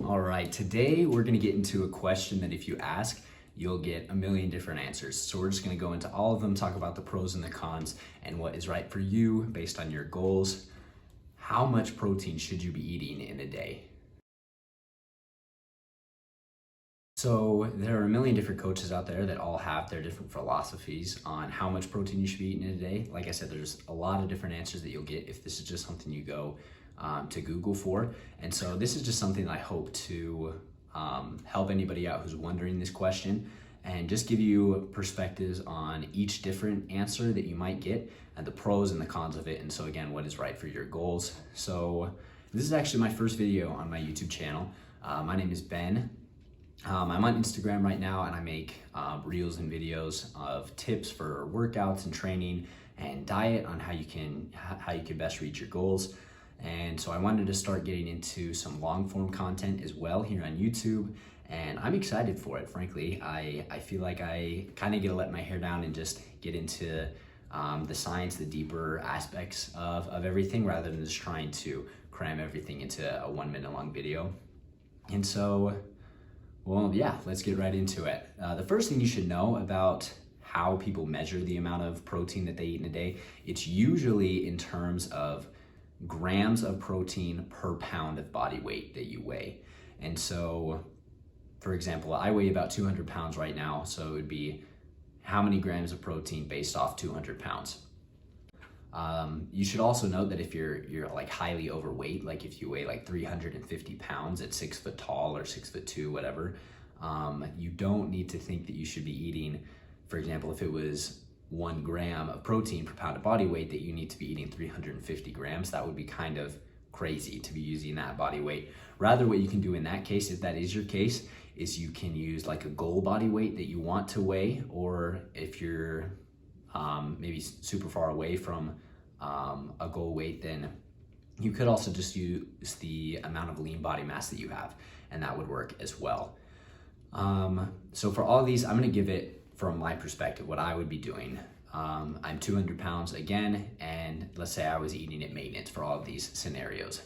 All right, today we're gonna get into a question that if you ask, you'll get a million different answers. So we're just gonna go into all of them, talk about the pros and the cons and what is right for you based on your goals. How much protein should you be eating in a day? So there are a million different coaches out there that all have their different philosophies on how much protein you should be eating in a day. Like I said, there's a lot of different answers that you'll get if this is just something you go to Google for. And so this is just something that I hope to help anybody out who's wondering this question and just give you perspectives on each different answer that you might get and the pros and the cons of it. And so again, what is right for your goals. So this is actually my first video on my YouTube channel. My name is Ben. I'm on Instagram right now and I make reels and videos of tips for workouts and training and diet on how you can best reach your goals. And so I wanted to start getting into some long form content as well here on YouTube, and I'm excited for it. Frankly, I feel like I kind of get to let my hair down and just get into the science, the deeper aspects of everything rather than just trying to cram everything into a 1 minute long video. And so, well, yeah, let's get right into it. The first thing you should know about how people measure the amount of protein that they eat in a day, it's usually in terms of grams of protein per pound of body weight that you weigh. And so, for example, I weigh about 200 pounds right now, so it would be how many grams of protein based off 200 pounds. You should also note that if you're like highly overweight, like if you weigh like 350 pounds at 6 foot tall or 6'2", whatever, you don't need to think that you should be eating, for example, if it was 1 gram of protein per pound of body weight, that you need to be eating 350 grams. That would be kind of crazy to be using that body weight. Rather, what you can do in that case, if that is your case, is you can use like a goal body weight that you want to weigh, or if you're maybe super far away from a goal weight, then you could also just use the amount of lean body mass that you have, and that would work as well. So for all of these, I'm gonna give it from my perspective, what I would be doing. I'm 200 pounds again, and let's say I was eating at maintenance for all of these scenarios.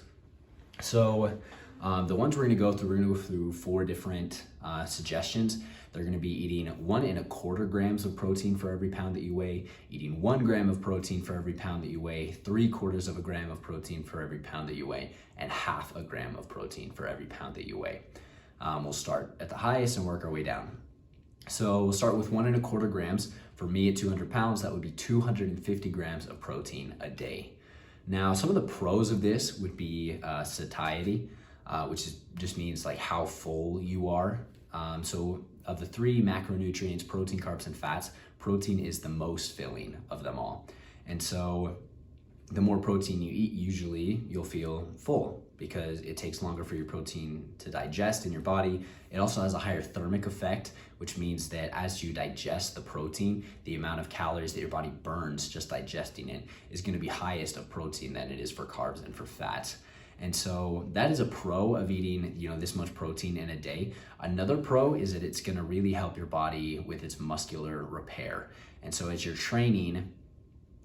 So the ones we're gonna go through 4 different suggestions. They're gonna be eating 1¼ grams of protein for every pound that you weigh, eating 1 gram of protein for every pound that you weigh, 3/4 gram of protein for every pound that you weigh, and 1/2 gram of protein for every pound that you weigh. We'll start at the highest and work our way down. So we'll start with 1¼ grams. For me at 200 pounds, that would be 250 grams of protein a day. Now, some of the pros of this would be satiety, which just means like how full you are. So of the 3 macronutrients, protein, carbs, and fats, protein is the most filling of them all. And so the more protein you eat, usually you'll feel full because it takes longer for your protein to digest in your body. It also has a higher thermic effect, which means that as you digest the protein, the amount of calories that your body burns just digesting it is going to be highest of protein than it is for carbs and for fats. And so that is a pro of eating, this much protein in a day. Another pro is that it's going to really help your body with its muscular repair. And so as you're training,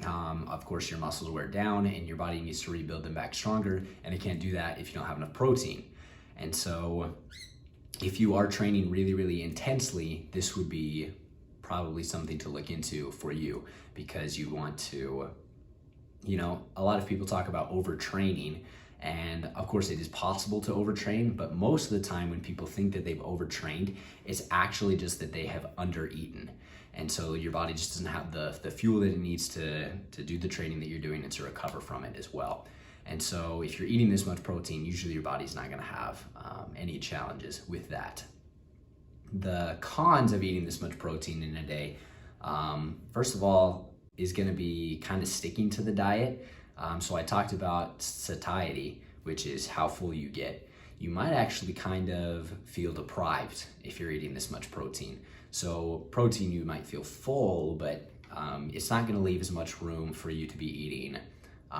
of course, your muscles wear down and your body needs to rebuild them back stronger, and it can't do that if you don't have enough protein. And so if you are training really, really intensely, this would be probably something to look into for you, because you want to, a lot of people talk about overtraining, and of course it is possible to overtrain, but most of the time when people think that they've overtrained, it's actually just that they have undereaten. And so your body just doesn't have the fuel that it needs to do the training that you're doing and to recover from it as well. And so if you're eating this much protein, usually your body's not gonna have any challenges with that. The cons of eating this much protein in a day, first of all, is gonna be kind of sticking to the diet. So I talked about satiety, which is how full you get. You might actually kind of feel deprived if you're eating this much protein. So protein, you might feel full, but it's not gonna leave as much room for you to be eating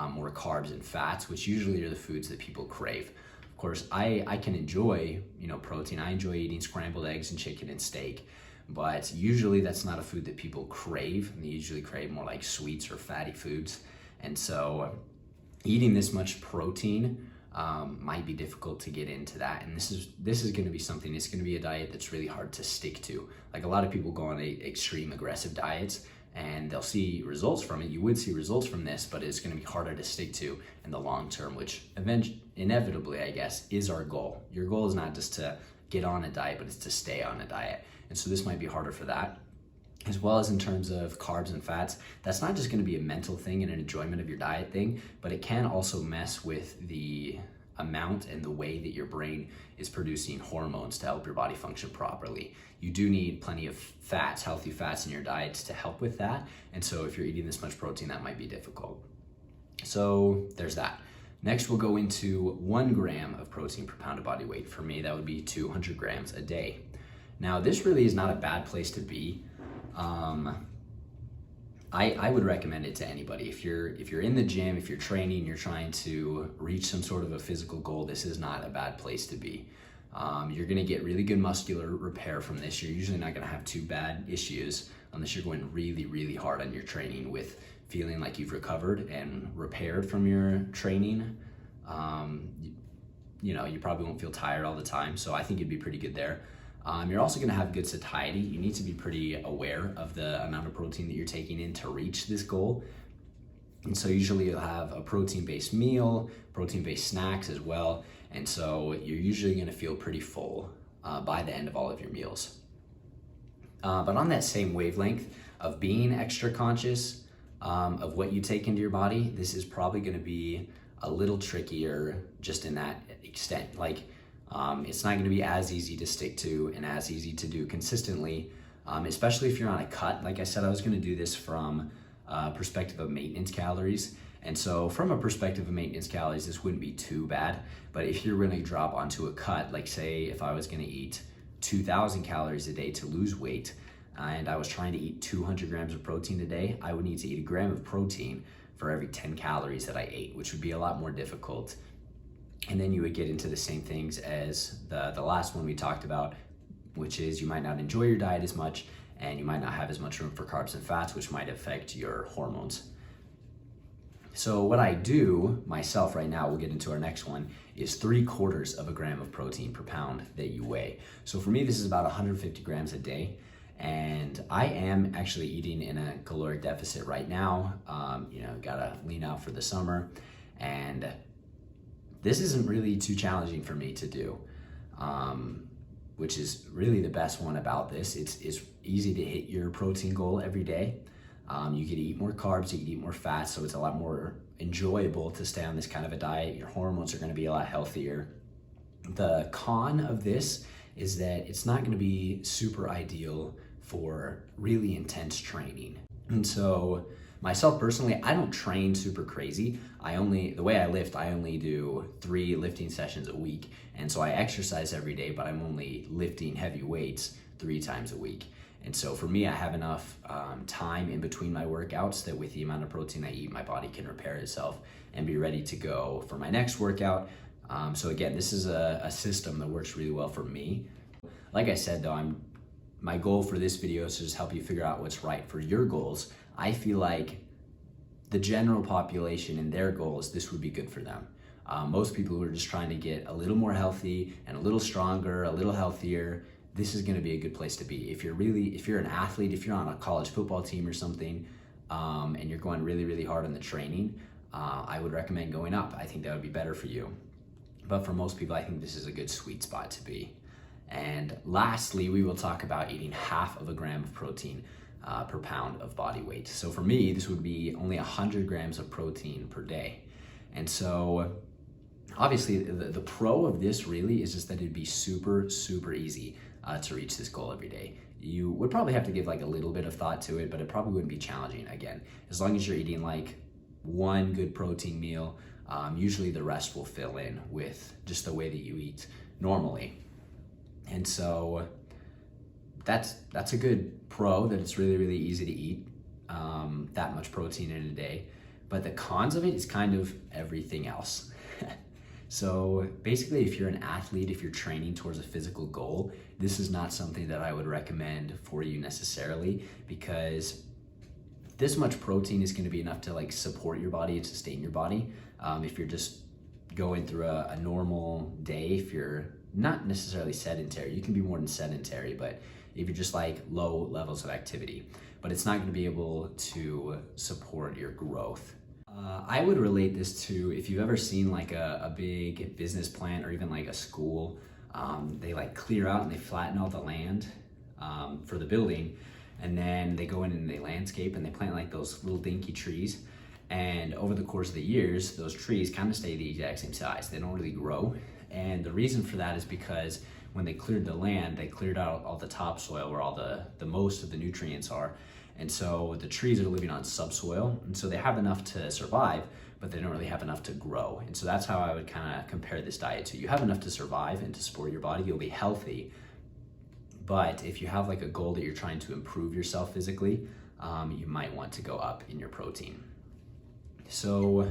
more carbs and fats, which usually are the foods that people crave. Of course, I can enjoy, protein. I enjoy eating scrambled eggs and chicken and steak, but usually that's not a food that people crave. They usually crave more like sweets or fatty foods. And so eating this much protein might be difficult to get into that. And this is going to be something, it's going to be a diet that's really hard to stick to. Like a lot of people go on extreme aggressive diets and they'll see results from it. You would see results from this, but it's going to be harder to stick to in the long term, which inevitably, I guess, is our goal. Your goal is not just to get on a diet, but it's to stay on a diet. And so this might be harder for that. As well as in terms of carbs and fats, that's not just going to be a mental thing and an enjoyment of your diet thing, but it can also mess with the amount and the way that your brain is producing hormones to help your body function properly. You do need plenty of fats, healthy fats in your diets to help with that. And so if you're eating this much protein, that might be difficult. So there's that. Next, we'll go into 1 gram of protein per pound of body weight. For me, that would be 200 grams a day. Now, this really is not a bad place to be. I would recommend it to anybody. If you're in the gym, if you're training, you're trying to reach some sort of a physical goal, this is not a bad place to be. You're gonna get really good muscular repair from this. You're usually not gonna have too bad issues unless you're going really, really hard on your training with feeling like you've recovered and repaired from your training. You probably won't feel tired all the time, so I think it'd be pretty good there. You're also going to have good satiety. You need to be pretty aware of the amount of protein that you're taking in to reach this goal. And so usually you'll have a protein-based meal, protein-based snacks as well. And so you're usually going to feel pretty full by the end of all of your meals. But on that same wavelength of being extra conscious of what you take into your body, this is probably going to be a little trickier just in that extent. It's not going to be as easy to stick to and as easy to do consistently, especially if you're on a cut. Like I said, I was going to do this from a perspective of maintenance calories. And so from a perspective of maintenance calories, this wouldn't be too bad. But if you're going to drop onto a cut, like say if I was going to eat 2,000 calories a day to lose weight, and I was trying to eat 200 grams of protein a day, I would need to eat a gram of protein for every 10 calories that I ate, which would be a lot more difficult. And then you would get into the same things as the last one we talked about, which is you might not enjoy your diet as much and you might not have as much room for carbs and fats, which might affect your hormones. So what I do myself right now, we'll get into our next one, is 3/4 of a gram of protein per pound that you weigh. So for me, this is about 150 grams a day. And I am actually eating in a caloric deficit right now. Gotta lean out for the summer. And this isn't really too challenging for me to do, which is really the best one about this. It's easy to hit your protein goal every day. You can eat more carbs, you can eat more fats, so it's a lot more enjoyable to stay on this kind of a diet. Your hormones are gonna be a lot healthier. The con of this is that it's not gonna be super ideal for really intense training. And so myself personally, I don't train super crazy. The way I lift, I only do 3 lifting sessions a week. And so I exercise every day, but I'm only lifting heavy weights 3 times a week. And so for me, I have enough time in between my workouts that with the amount of protein I eat, my body can repair itself and be ready to go for my next workout. So again, this is a system that works really well for me. Like I said though, my goal for this video is to just help you figure out what's right for your goals. I feel like the general population and their goals, this would be good for them. Most people who are just trying to get a little more healthy and a little stronger, a little healthier, this is gonna be a good place to be. If you're an athlete, if you're on a college football team or something, and you're going really, really hard on the training, I would recommend going up. I think that would be better for you. But for most people, I think this is a good sweet spot to be. And lastly, we will talk about eating 1/2 gram of protein per pound of body weight. So for me, this would be only 100 grams of protein per day. And so obviously the pro of this really is just that it'd be super, super easy to reach this goal every day. You would probably have to give like a little bit of thought to it, but it probably wouldn't be challenging again. As long as you're eating like 1 good protein meal, usually the rest will fill in with just the way that you eat normally. And so that's a good pro, that it's really, really easy to eat that much protein in a day. But the cons of it is kind of everything else. So basically, if you're an athlete, if you're training towards a physical goal, this is not something that I would recommend for you necessarily, because this much protein is going to be enough to like support your body and sustain your body. If you're just going through a normal day, if you're not necessarily sedentary, you can be more than sedentary, but if you're just like low levels of activity, but it's not going to be able to support your growth. I would relate this to if you've ever seen like a big business plant or even like a school, they like clear out and they flatten out the land for the building, and then they go in and they landscape and they plant like those little dinky trees. And over the course of the years, those trees kind of stay the exact same size. They don't really grow. And the reason for that is because when they cleared the land, they cleared out all the topsoil where all the most of the nutrients are. And so the trees are living on subsoil. And so they have enough to survive, but they don't really have enough to grow. And so that's how I would kind of compare this diet to. You have enough to survive and to support your body, you'll be healthy. But if you have like a goal that you're trying to improve yourself physically, you might want to go up in your protein. So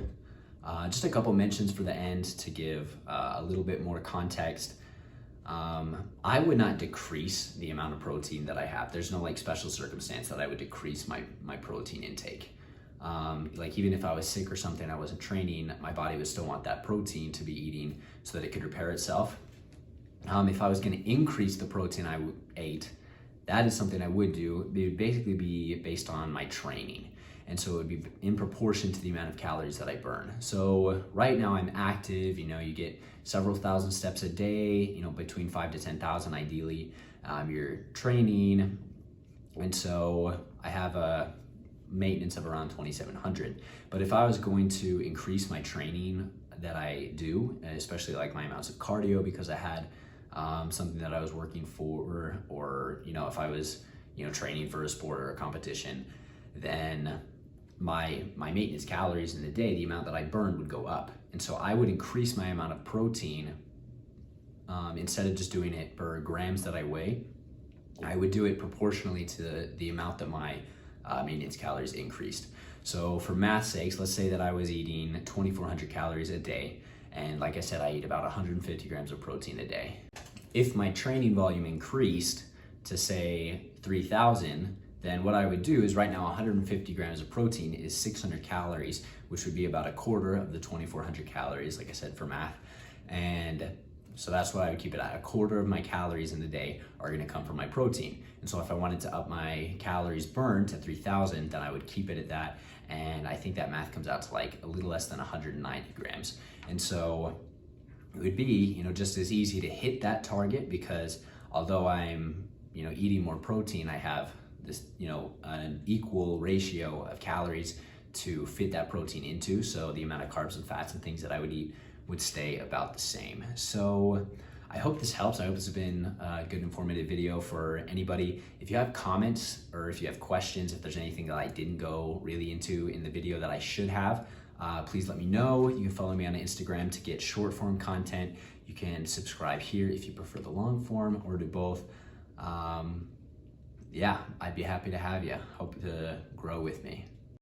just a couple mentions for the end to give a little bit more context. I would not decrease the amount of protein that I have. There's no like special circumstance that I would decrease my protein intake. Like even if I was sick or something, I wasn't training, my body would still want that protein to be eating so that it could repair itself. If I was going to increase the protein I ate, that is something I would do. It would basically be based on my training. And so it would be in proportion to the amount of calories that I burn. So right now I'm active, you get several thousand steps a day, between 5 to 10,000 ideally. You're training. And so I have a maintenance of around 2,700. But if I was going to increase my training that I do, especially like my amounts of cardio because I had something that I was working for, or, if I was, training for a sport or a competition, then my maintenance calories in the day, the amount that I burned would go up. And so I would increase my amount of protein instead of just doing it per grams that I weigh. I would do it proportionally to the amount that my maintenance calories increased. So for math's sakes, let's say that I was eating 2,400 calories a day. And like I said, I eat about 150 grams of protein a day. If my training volume increased to say 3,000, then what I would do is right now 150 grams of protein is 600 calories, which would be about a quarter of the 2,400 calories, like I said, for math. And so that's what I would keep it at. A quarter of my calories in the day are gonna come from my protein. And so if I wanted to up my calories burned to 3,000, then I would keep it at that. And I think that math comes out to like a little less than 190 grams. And so it would be, just as easy to hit that target because although I'm, eating more protein, I have this, an equal ratio of calories to fit that protein into. So the amount of carbs and fats and things that I would eat would stay about the same. So I hope this helps. I hope this has been a good informative video for anybody. If you have comments or if you have questions, if there's anything that I didn't go really into in the video that I should have, please let me know. You can follow me on Instagram to get short form content. You can subscribe here if you prefer the long form, or do both. Yeah, I'd be happy to have you. Hope to grow with me.